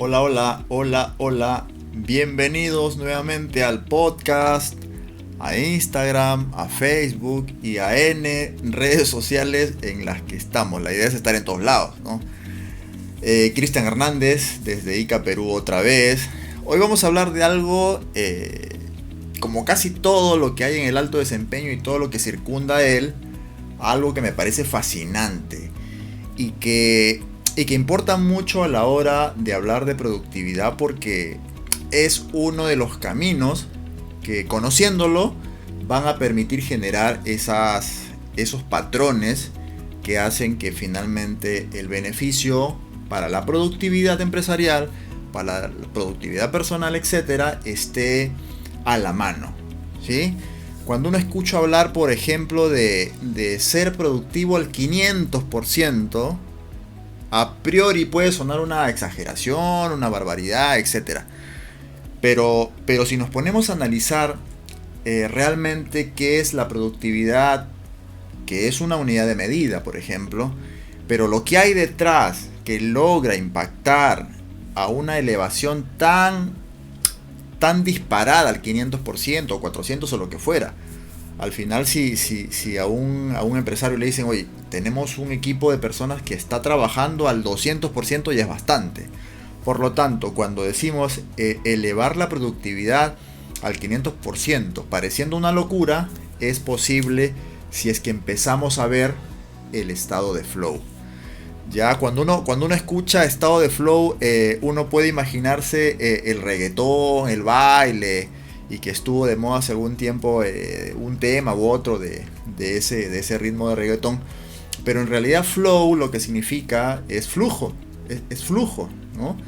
Hola, hola, hola, hola. Bienvenidos nuevamente al podcast, a Instagram, a Facebook y a N redes sociales en las que estamos. La idea es estar en todos lados, ¿no? Cristian Hernández, desde Ica, Perú, otra vez. Hoy vamos a hablar de algo, como casi todo lo que hay en el alto desempeño y todo lo que circunda a él, algo que me parece fascinante y que importa mucho a la hora de hablar de productividad, porque es uno de los caminos que, conociéndolo, van a permitir generar esos patrones que hacen que finalmente el beneficio para la productividad empresarial, para la productividad personal, etcétera, esté a la mano, ¿sí? Cuando uno escucha hablar, por ejemplo, de ser productivo al 500%, a priori puede sonar una exageración, una barbaridad, etcétera. Pero si nos ponemos a analizar realmente qué es la productividad, que es una unidad de medida, por ejemplo, pero lo que hay detrás que logra impactar a una elevación tan disparada al 500% o 400% o lo que fuera. Al final, si a un empresario le dicen, oye, tenemos un equipo de personas que está trabajando al 200%, ya es bastante. Por lo tanto, cuando decimos elevar la productividad al 500%, pareciendo una locura, es posible si es que empezamos a ver el estado de flow. Ya cuando uno escucha estado de flow, uno puede imaginarse el reggaetón, el baile, y que estuvo de moda hace algún tiempo un tema u otro de ese ritmo de reggaetón. Pero en realidad flow lo que significa es flujo, es flujo, ¿no?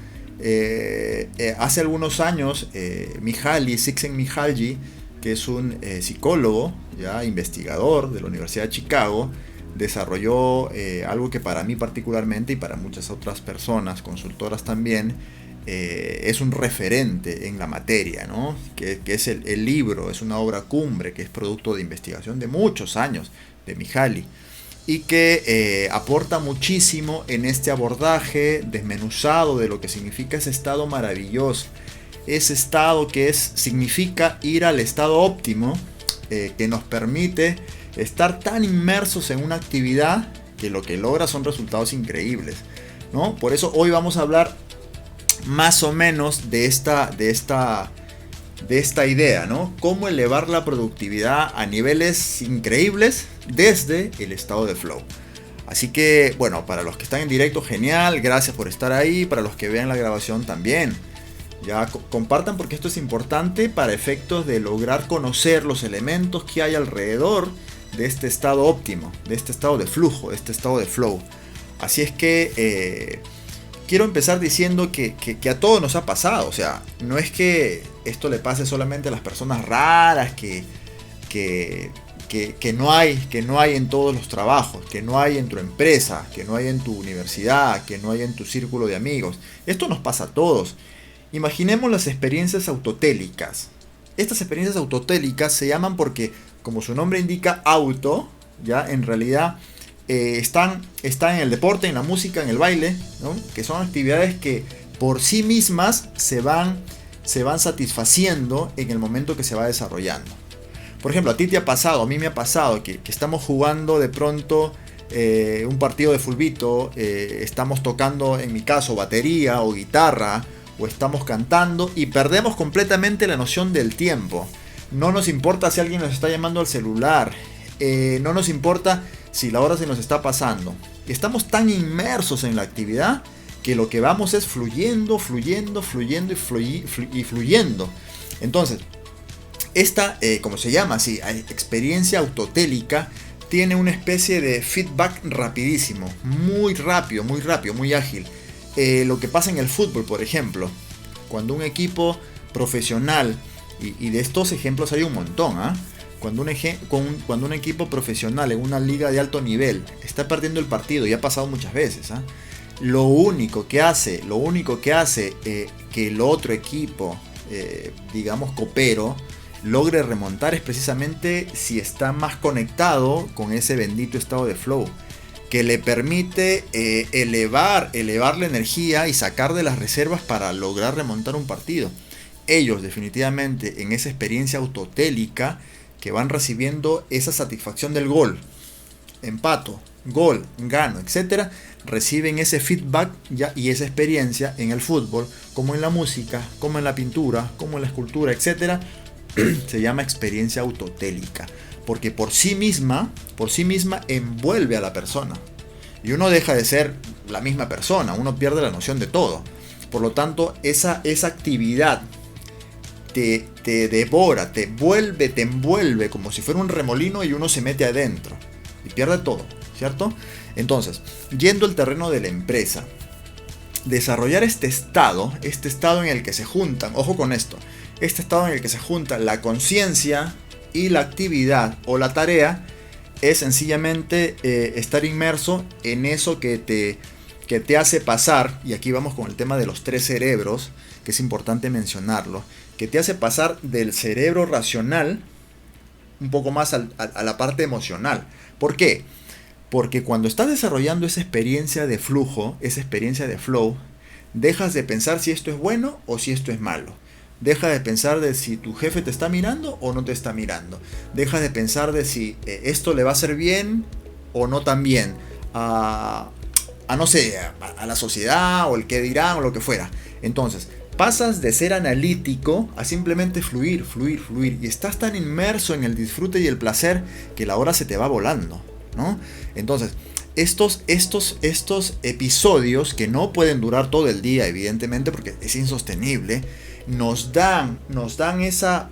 Hace algunos años, Csikszentmihalyi, que es un psicólogo, ya investigador de la Universidad de Chicago, desarrolló algo que para mí particularmente y para muchas otras personas, consultoras también, es un referente en la materia, ¿no? Que es el libro, es una obra cumbre, que es producto de investigación de muchos años de Mihaly, y que aporta muchísimo en este abordaje desmenuzado de lo que significa ese estado maravilloso, ese estado que significa ir al estado óptimo, que nos permite estar tan inmersos en una actividad que lo que logra son resultados increíbles, ¿no? Por eso hoy vamos a hablar más o menos de esta idea, ¿no? Cómo elevar la productividad a niveles increíbles desde el estado de flow. Así que, bueno, para los que están en directo, genial, gracias por estar ahí. Para los que vean la grabación también, ya compartan, porque esto es importante para efectos de lograr conocer los elementos que hay alrededor de este estado óptimo, de este estado de flujo, de este estado de flow. Así es que quiero empezar diciendo que a todos nos ha pasado. O sea, no es que esto le pase solamente a las personas raras, que no hay en todos los trabajos, que no hay en tu empresa, que no hay en tu universidad, que no hay en tu círculo de amigos. Esto nos pasa a todos. Imaginemos las experiencias autotélicas. Estas experiencias autotélicas se llaman porque, como su nombre indica, auto, ya en realidad están en el deporte, en la música, en el baile, ¿no? Que son actividades que por sí mismas se van satisfaciendo en el momento que se va desarrollando. Por ejemplo, a ti te ha pasado, a mí me ha pasado que estamos jugando de pronto un partido de fulbito, estamos tocando, en mi caso, batería o guitarra, o estamos cantando y perdemos completamente la noción del tiempo. No nos importa si alguien nos está llamando al celular, no nos importa si la hora se nos está pasando. Estamos tan inmersos en la actividad que lo que vamos es fluyendo. Entonces, esta, como se llama así, experiencia autotélica, tiene una especie de feedback rapidísimo, muy rápido, muy ágil. Lo que pasa en el fútbol, por ejemplo, cuando un equipo profesional, y de estos ejemplos hay un montón, ¿eh? Cuando un equipo profesional en una liga de alto nivel está perdiendo el partido, y ha pasado muchas veces, ¿eh? Lo único que hace que el otro equipo, digamos copero, logre remontar es precisamente si está más conectado con ese bendito estado de flow. que le permite elevar la energía y sacar de las reservas para lograr remontar un partido. Ellos definitivamente en esa experiencia autotélica que van recibiendo esa satisfacción del gol, empato, gol, gano, etcétera, reciben ese feedback ya, y esa experiencia en el fútbol, como en la música, como en la pintura, como en la escultura, etcétera. Se llama experiencia autotélica, porque por sí misma envuelve a la persona y uno deja de ser la misma persona, uno pierde la noción de todo. Por lo tanto, esa actividad te devora, te envuelve como si fuera un remolino y uno se mete adentro y pierde todo, ¿cierto? Entonces, yendo al terreno de la empresa, desarrollar este estado en el que se juntan, ojo con esto, este estado en el que se junta la conciencia y la actividad o la tarea, es sencillamente estar inmerso en eso que te hace pasar, y aquí vamos con el tema de los 3 cerebros, que es importante mencionarlo, que te hace pasar del cerebro racional un poco más a la parte emocional. ¿Por qué? Porque cuando estás desarrollando esa experiencia de flujo, esa experiencia de flow, dejas de pensar si esto es bueno o si esto es malo. Deja de pensar de si tu jefe te está mirando o no te está mirando. Deja de pensar de si esto le va a hacer bien o no tan bien a no sé, a la sociedad o el que dirán o lo que fuera. Entonces, pasas de ser analítico a simplemente fluir. Y estás tan inmerso en el disfrute y el placer que la hora se te va volando, ¿no? Entonces, estos episodios que no pueden durar todo el día, evidentemente, porque es insostenible, nos dan esa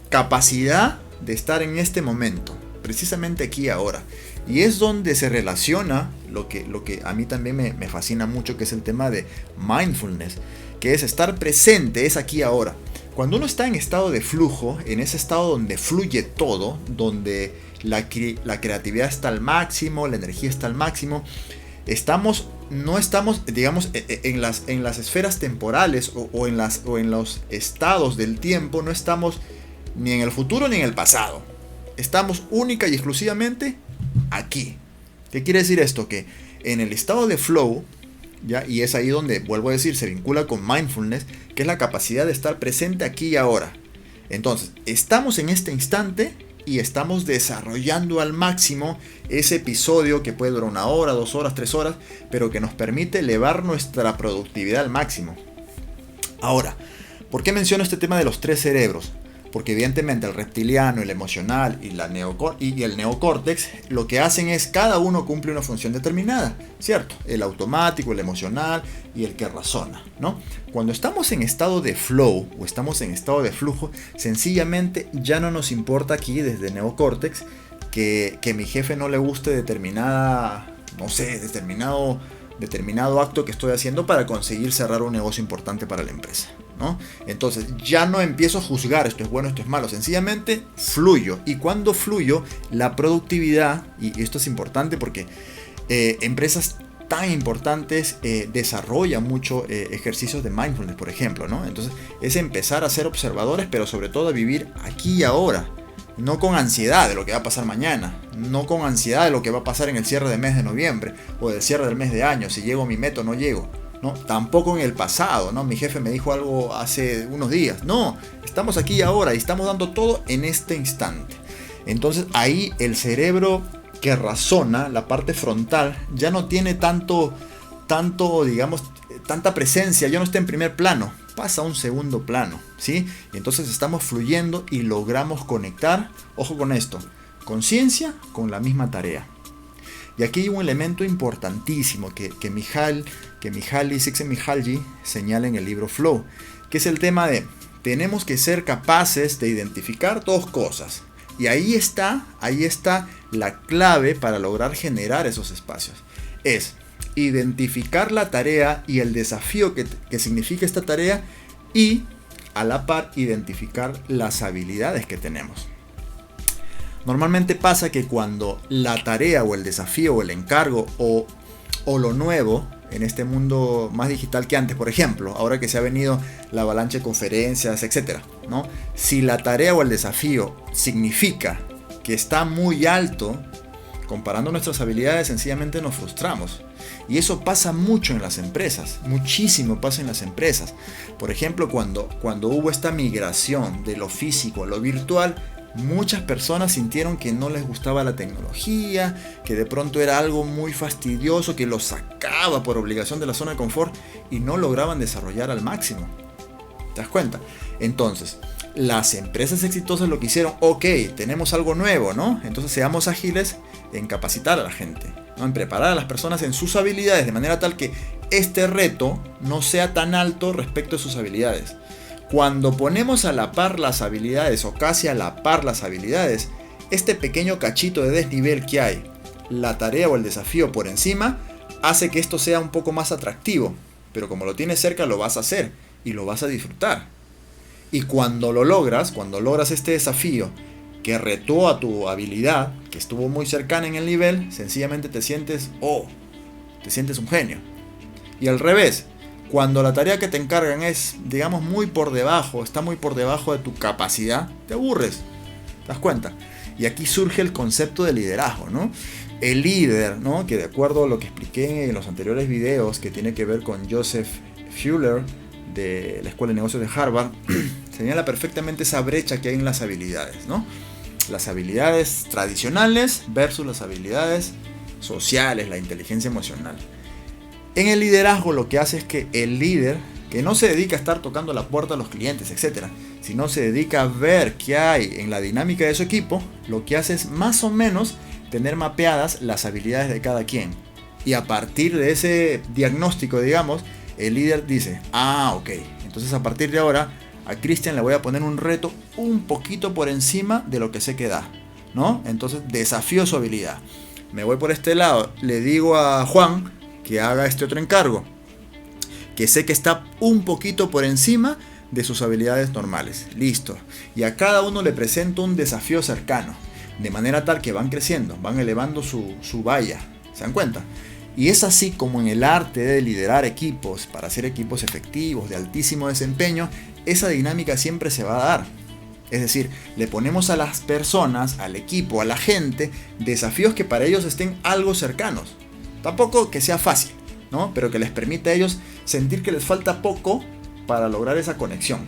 capacidad de estar en este momento, precisamente aquí y ahora. Y es donde se relaciona lo que a mí también me fascina mucho, que es el tema de mindfulness, que es estar presente, es aquí y ahora. Cuando uno está en estado de flujo, en ese estado donde fluye todo, donde la creatividad está al máximo, la energía está al máximo, no estamos, digamos, en las esferas temporales o en los estados del tiempo, no estamos ni en el futuro ni en el pasado. Estamos única y exclusivamente aquí. ¿Qué quiere decir esto? Que en el estado de flow, ¿ya? Y es ahí donde, vuelvo a decir, se vincula con mindfulness, que es la capacidad de estar presente aquí y ahora. Entonces, estamos en este instante y estamos desarrollando al máximo ese episodio que puede durar 1 hora, 2 horas, 3 horas, pero que nos permite elevar nuestra productividad al máximo. Ahora, ¿por qué menciono este tema de los 3 cerebros? Porque evidentemente el reptiliano, el emocional y el neocórtex lo que hacen es, cada uno cumple una función determinada, ¿cierto? El automático, el emocional y el que razona, ¿no? Cuando estamos en estado de flow o estamos en estado de flujo, sencillamente ya no nos importa aquí desde neocórtex que mi jefe no le guste determinado acto que estoy haciendo para conseguir cerrar un negocio importante para la empresa, ¿no? Entonces ya no empiezo a juzgar esto es bueno, esto es malo, sencillamente fluyo. Y cuando fluyo, la productividad, y esto es importante porque empresas tan importantes desarrollan mucho ejercicios de mindfulness, por ejemplo, ¿no? Entonces es empezar a ser observadores, pero sobre todo a vivir aquí y ahora. No con ansiedad de lo que va a pasar mañana, no con ansiedad de lo que va a pasar en el cierre del mes de noviembre o del cierre del mes de año, si llego a mi meta o no llego, ¿no? Tampoco en el pasado, ¿no? Mi jefe me dijo algo hace unos días. No, estamos aquí y ahora y estamos dando todo en este instante. Entonces ahí el cerebro que razona, la parte frontal, ya no tiene tanto, digamos, tanta presencia, ya no está en primer plano, pasa a un segundo plano, ¿sí? Y entonces estamos fluyendo y logramos conectar, ojo con esto, conciencia con la misma tarea. Y aquí hay un elemento importantísimo que Mihaly Csikszentmihalyi señala en el libro Flow, que es el tema de tenemos que ser capaces de identificar 2 cosas. Y ahí está la clave para lograr generar esos espacios. Es identificar la tarea y el desafío que significa esta tarea, y a la par identificar las habilidades que tenemos. Normalmente pasa que cuando la tarea o el desafío o el encargo o lo nuevo en este mundo más digital que antes, por ejemplo, ahora que se ha venido la avalancha de conferencias, etcétera, ¿no? Si la tarea o el desafío significa que está muy alto, Comparando nuestras habilidades sencillamente nos frustramos. Y eso pasa mucho en las empresas, muchísimo pasa en las empresas. Por ejemplo, cuando hubo esta migración de lo físico a lo virtual, muchas personas sintieron que no les gustaba la tecnología, que de pronto era algo muy fastidioso, que los sacaba por obligación de la zona de confort y no lograban desarrollar al máximo. ¿Te das cuenta? Entonces, las empresas exitosas lo que hicieron, ok, tenemos algo nuevo, ¿no? Entonces seamos ágiles en capacitar a la gente, ¿no? En preparar a las personas en sus habilidades de manera tal que este reto no sea tan alto respecto a sus habilidades. Cuando ponemos a la par las habilidades o casi a la par las habilidades, este pequeño cachito de desnivel que hay, la tarea o el desafío por encima, hace que esto sea un poco más atractivo. Pero como lo tienes cerca, lo vas a hacer y lo vas a disfrutar. Y cuando logras este desafío que retó a tu habilidad, que estuvo muy cercana en el nivel, sencillamente te sientes un genio. Y al revés, cuando la tarea que te encargan es, digamos, está muy por debajo de tu capacidad, te aburres. ¿Te das cuenta? Y aquí surge el concepto de liderazgo, ¿no? El líder, ¿no? Que de acuerdo a lo que expliqué en los anteriores videos, que tiene que ver con Joseph Fuller, de la Escuela de Negocios de Harvard, señala perfectamente esa brecha que hay en las habilidades, ¿no? Las habilidades tradicionales versus las habilidades sociales, la inteligencia emocional. En el liderazgo lo que hace es que el líder, que no se dedica a estar tocando la puerta a los clientes, etc., sino se dedica a ver qué hay en la dinámica de su equipo, lo que hace es más o menos tener mapeadas las habilidades de cada quien. Y a partir de ese diagnóstico, digamos, el líder dice, ok, entonces a partir de ahora a Cristian le voy a poner un reto un poquito por encima de lo que sé que da, ¿no? Entonces desafío su habilidad. Me voy por este lado, le digo a Juan que haga este otro encargo, que sé que está un poquito por encima de sus habilidades normales. Listo. Y a cada uno le presento un desafío cercano, de manera tal que van creciendo, van elevando su valla. ¿Se dan cuenta? Y es así como en el arte de liderar equipos, para hacer equipos efectivos, de altísimo desempeño, esa dinámica siempre se va a dar. Es decir, le ponemos a las personas, al equipo, a la gente, desafíos que para ellos estén algo cercanos. Tampoco que sea fácil, ¿no? Pero que les permita a ellos sentir que les falta poco para lograr esa conexión.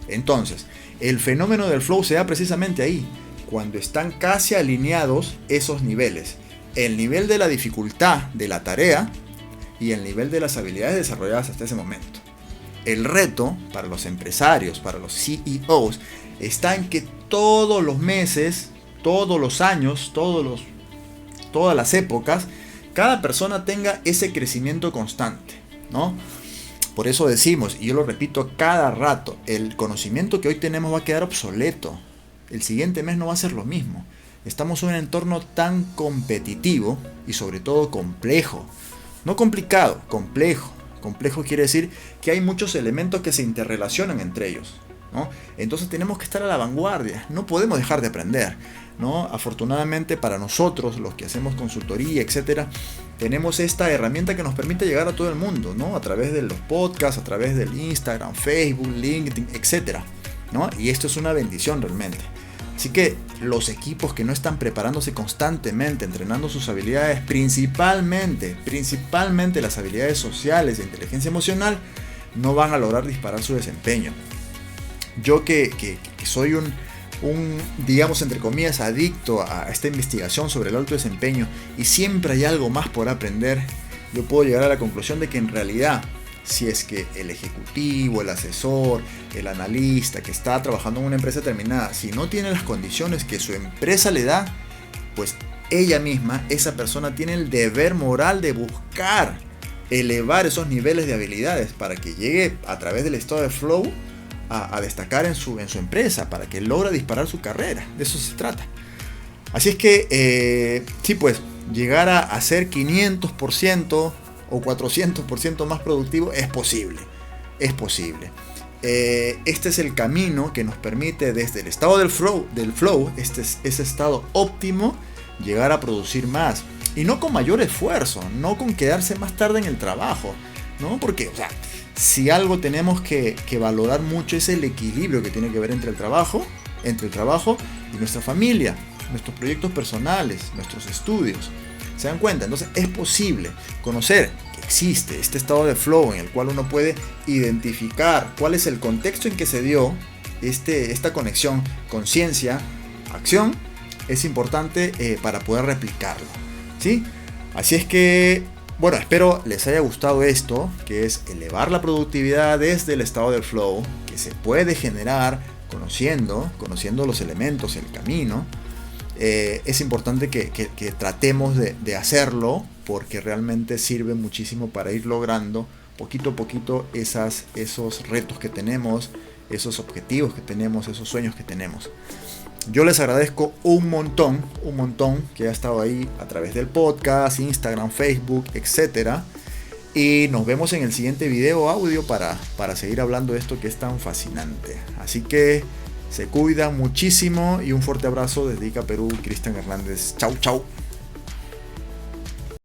Entonces, el fenómeno del flow se da precisamente ahí, cuando están casi alineados esos niveles. El nivel de la dificultad de la tarea y el nivel de las habilidades desarrolladas hasta ese momento. El reto para los empresarios, para los CEOs, está en que todos los meses, todos los años, todas las épocas, cada persona tenga ese crecimiento constante, ¿no? Por eso decimos, y yo lo repito cada rato, el conocimiento que hoy tenemos va a quedar obsoleto. El siguiente mes no va a ser lo mismo. Estamos en un entorno tan competitivo y sobre todo complejo. No complicado, complejo. Complejo quiere decir que hay muchos elementos que se interrelacionan entre ellos, ¿no? Entonces tenemos que estar a la vanguardia. No podemos dejar de aprender, ¿no? Afortunadamente para nosotros, los que hacemos consultoría, etcétera, tenemos esta herramienta que nos permite llegar a todo el mundo, ¿no? A través de los podcasts, a través del Instagram, Facebook, LinkedIn, etcétera, ¿no? Y esto es una bendición realmente. Así que los equipos que no están preparándose constantemente, entrenando sus habilidades, principalmente las habilidades sociales e inteligencia emocional, no van a lograr disparar su desempeño. Yo que soy un, digamos entre comillas, adicto a esta investigación sobre el alto desempeño y siempre hay algo más por aprender, yo puedo llegar a la conclusión de que en realidad, si es que el ejecutivo, el asesor, el analista que está trabajando en una empresa determinada, si no tiene las condiciones que su empresa le da, pues ella misma, esa persona tiene el deber moral de buscar elevar esos niveles de habilidades para que llegue a través del estado de flow a destacar en su empresa, para que logre disparar su carrera. De eso se trata. Así es que, sí, pues, llegar a ser 500% o 400% más productivo es posible. Es posible. Este es el camino que nos permite desde el estado del flow, ese estado óptimo, llegar a producir más. Y no con mayor esfuerzo, no con quedarse más tarde en el trabajo, ¿no? Porque, o sea, si algo tenemos que valorar mucho es el equilibrio que tiene que ver entre el trabajo y nuestra familia, nuestros proyectos personales, nuestros estudios. ¿Se dan cuenta? Entonces es posible conocer que existe este estado de flow en el cual uno puede identificar cuál es el contexto en que se dio esta conexión conciencia-acción. Es importante para poder replicarlo, ¿sí? Así es que, bueno, espero les haya gustado esto, que es elevar la productividad desde el estado del flow, que se puede generar conociendo los elementos, el camino. Es importante que tratemos de hacerlo, porque realmente sirve muchísimo para ir logrando poquito a poquito esos retos que tenemos, esos objetivos que tenemos, esos sueños que tenemos. Yo les agradezco un montón que haya estado ahí a través del podcast, Instagram, Facebook, etc. Y nos vemos en el siguiente video audio para seguir hablando de esto que es tan fascinante. Así que se cuidan muchísimo y un fuerte abrazo desde Ica, Perú, Cristian Hernández. Chau, chau.